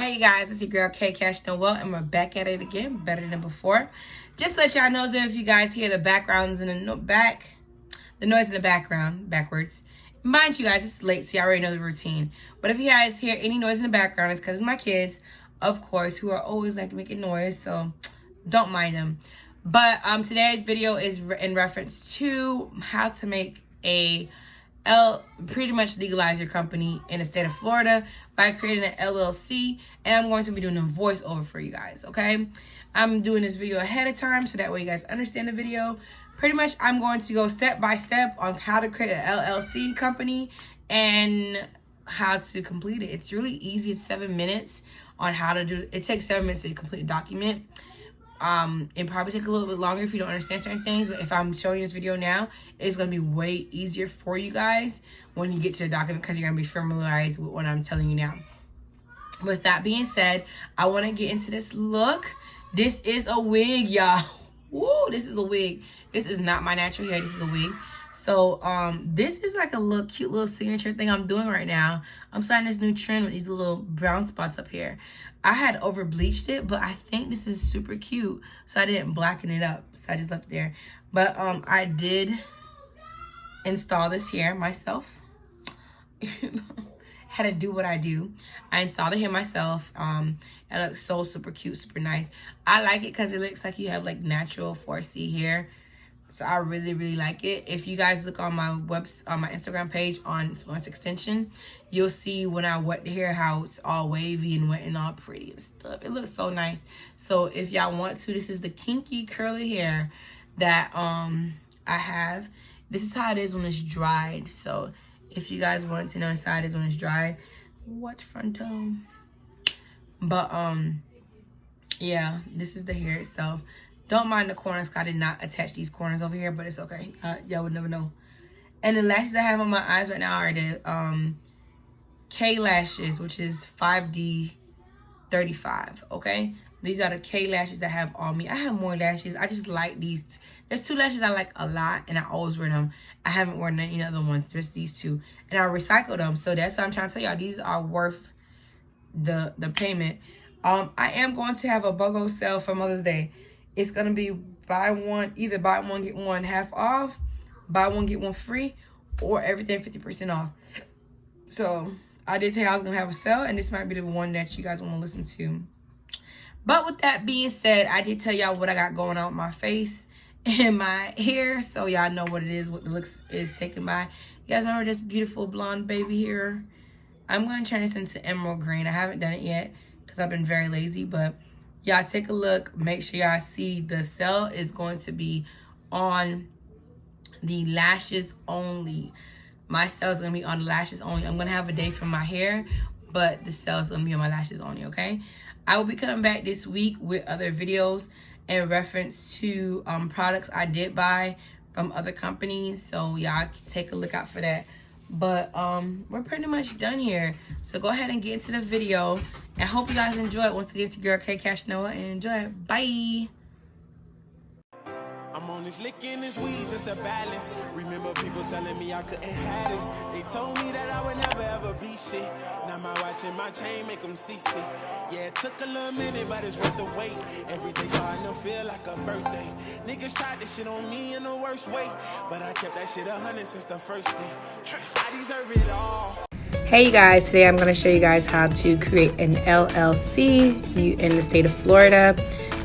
Hey guys, it's your girl K Cash Noel, and we're back at it again, better than before. Just to let y'all know that if you guys hear the backgrounds in the noise in the background, backwards. Mind you guys, it's late, so you already know the routine. But if you guys hear any noise in the background, it's because my kids, of course, who are always like making noise, so don't mind them. But today's video is in reference to how to make pretty much legalize your company in the state of Florida by creating an LLC, and I'm going to be doing a voiceover for you guys, okay? I'm doing this video ahead of time so that way you guys understand the video. Pretty much I'm going to go step by step on how to create an LLC company and how to complete it. It's really easy. It's 7 minutes on how to do it. It takes 7 minutes to complete a document. It probably take a little bit longer if you don't understand certain things, but if I'm showing you this video now, it's going to be way easier for you guys when you get to the document because you're going to be familiarized with what I'm telling you now. With that being said, I want to get into this look. This is a wig, y'all. Woo, this is a wig. This is not my natural hair. This is a wig. So, this is like a cute little signature thing I'm doing right now. I'm starting this new trend with these little brown spots up here. I had over bleached it, but I think this is super cute, so I didn't blacken it up. So I just left it there. But I did install this hair myself. Had to do what I do. I installed it here myself. It looks so super cute, super nice. I like it because it looks like you have like natural 4C hair. So I really, really like it. If you guys look on my Instagram page on Florence Extension, you'll see when I wet the hair how it's all wavy and wet and all pretty and stuff. It looks so nice. So if y'all want to, this is the kinky curly hair that I have. This is how it is when it's dried. So if you guys want to know how it is when it's dried, what fronto? But yeah, this is the hair itself. Don't mind the corners. I did not attach these corners over here, but it's okay. Y'all would never know. And the lashes I have on my eyes right now are the K lashes, which is 5D 35, okay? These are the K lashes I have on me. I have more lashes. I just like these. There's 2 lashes I like a lot, and I always wear them. I haven't worn any other ones, just these 2. And I recycle them, so that's what I'm trying to tell y'all. These are worth the payment. I am going to have a BOGO sale for Mother's Day. It's going to be either buy one, get one half off, buy one, get one free, or everything 50% off. So, I did tell you I was going to have a sale, and this might be the one that you guys want to listen to. But with that being said, I did tell y'all what I got going on with my face and my hair, so y'all know what it is, what the looks is taken by. You guys remember this beautiful blonde baby here? I'm going to turn this into emerald green. I haven't done it yet because I've been very lazy, but y'all take a look. Make sure y'all see the sale is going to be on the lashes only. My sale is going to be on the lashes only. I'm going to have a day for my hair, but the sale is going to be on my lashes only, okay? I will be coming back this week with other videos in reference to products I did buy from other companies. So y'all take a look out for that. But we're pretty much done here. So go ahead and get into the video. And hope you guys enjoy it. Once again, it's your girl K Cash Noah, and enjoy it. Bye. I'm on this licking this weed just a balance. Remember people telling me I couldn't have this. They told me that I would never ever be shit. Now my watch and my chain make them see sick. Yeah, it took a little minute, but it's worth the wait. Every day starting to feel like a birthday. Niggas tried this shit on me in the worst way, but I kept that shit 100 since the first day. I deserve it all. Hey you guys, today I'm going to show you guys how to create an LLC in the state of Florida.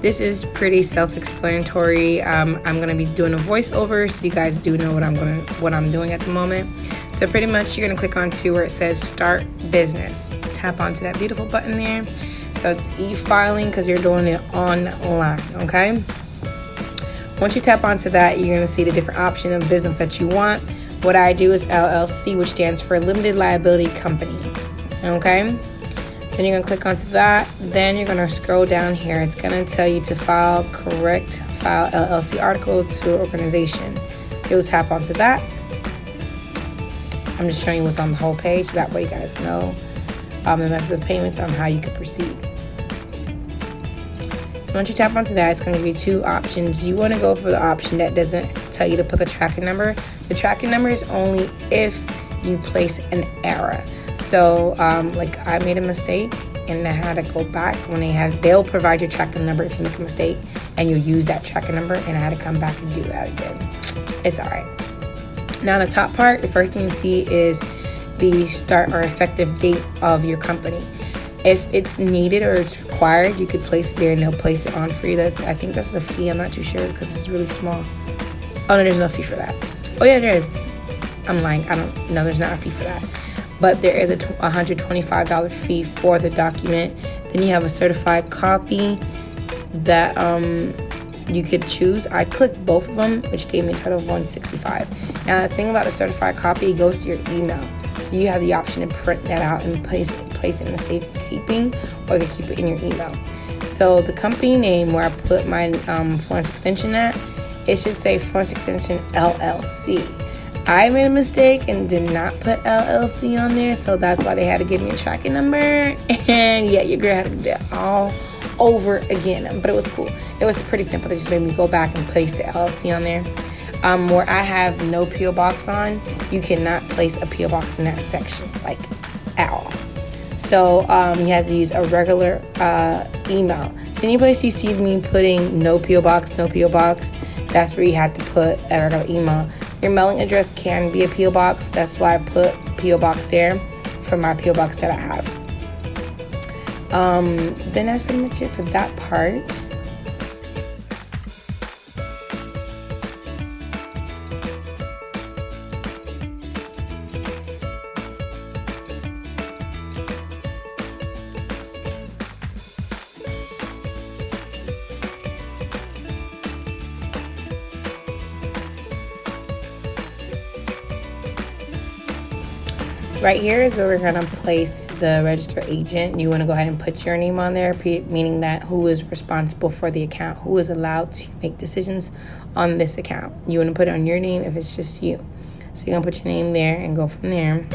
This is pretty self-explanatory. I'm going to be doing a voiceover so you guys do know what I'm doing at the moment. So pretty much you're going to click onto where it says start business. Tap onto that beautiful button there. So it's e-filing because you're doing it online, okay? Once you tap onto that, you're going to see the different option of business that you want. What I do is LLC, which stands for Limited Liability Company, okay? Then you're going to click onto that. Then you're going to scroll down here. It's going to tell you to file LLC article to organization. You'll tap onto that. I'm just showing you what's on the whole page, so that way you guys know the method of payments on how you can proceed. So once you tap onto that, it's going to give you 2 options. You want to go for the option that doesn't tell you to put the tracking number. The tracking number is only if you place an error. So like I made a mistake and I had to go back when they'll provide your tracking number if you make a mistake, and you'll use that tracking number, and I had to come back and do that again. It's all right. Now, the top part, the first thing you see is the start or effective date of your company. If it's needed or it's required, you could place it there and they'll place it on for you. I think that's a fee. I'm not too sure because it's really small. Oh, no, there's no fee for that. Oh, yeah, there is. I'm lying. No, there's not a fee for that. But there is a $125 fee for the document. Then you have a certified copy that you could choose. I clicked both of them, which gave me a total of $165. Now, the thing about the certified copy, it goes to your email. So you have the option to print that out and place it in the safekeeping, or you can keep it in your email. So the company name where I put my Florence extension at, it should say Florence Extension LLC. I made a mistake and did not put LLC on there, so that's why they had to give me a tracking number. And yeah, your girl had to do that all over again, but it was cool. It was pretty simple. They just made me go back and place the LLC on there. Where I have no P.O. box on, you cannot place a P.O. box in that section, like at all. So you have to use a regular email. So any place you see me putting no P.O. box, that's where you have to put a regular email. Your mailing address can be a P.O. box. That's why I put P.O. box there for my P.O. box that I have. Then that's pretty much it for that part. Right here is where we're going to place the registered agent. You want to go ahead and put your name on there, meaning that who is responsible for the account, who is allowed to make decisions on this account. You want to put it on your name if it's just you. So you're going to put your name there and go from there.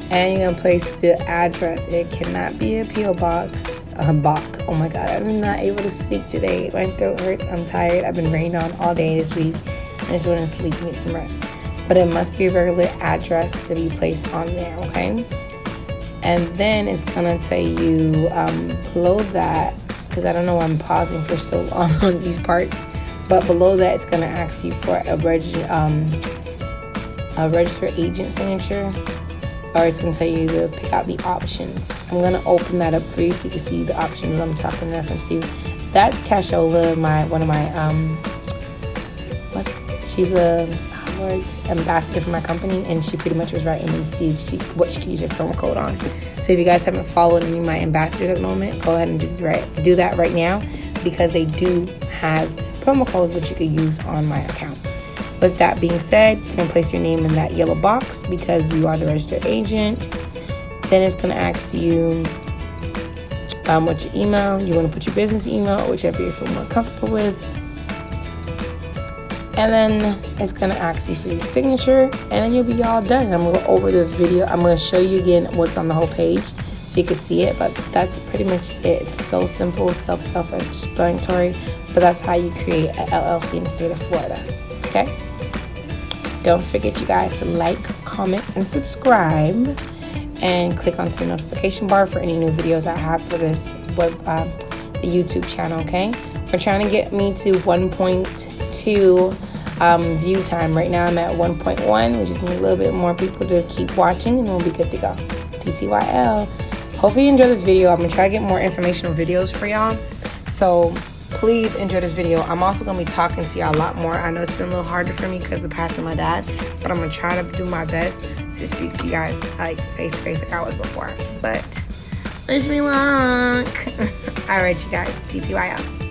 And you're going to place the address. It cannot be a P.O. box. Oh my God, I'm not able to speak today. My throat hurts. I'm tired. I've been rained on all day this week. I just want to sleep and get some rest. But it must be a regular address to be placed on there, okay? And then it's going to tell you below that, because I don't know why I'm pausing for so long on these parts, but below that it's going to ask you for a registered agent signature, or it's going to tell you to pick out the options. I'm going to open that up for you so you can see the options I'm talking in reference to. That's Cashola, one of my, she's a ambassador for my company, and she pretty much was writing me to see what she could use your promo code on. So if you guys haven't followed any of my ambassadors at the moment, go ahead and do that right now, because they do have promo codes that you could use on my account. With that being said, you can place your name in that yellow box because you are the registered agent. Then it's going to ask you what's your email. You want to put your business email, whichever you feel more comfortable with. And then it's going to ask you for your signature, and then you'll be all done. I'm going to go over the video. I'm going to show you again what's on the whole page so you can see it, but that's pretty much it. It's so simple, self-explanatory, but that's how you create an LLC in the state of Florida, okay? Don't forget, you guys, to like, comment, and subscribe, and click onto the notification bar for any new videos I have for this the YouTube channel, okay? We're trying to get me to 1.2 view time. Right now I'm at 1.1. We just need a little bit more people to keep watching, and we'll be good to go. TTYL. Hopefully you enjoy this video. I'm going to try to get more informational videos for y'all. So please enjoy this video. I'm also going to be talking to y'all a lot more. I know it's been a little harder for me because of passing my dad, but I'm going to try to do my best to speak to you guys like face to face like I was before. But wish me luck. All right, you guys. TTYL.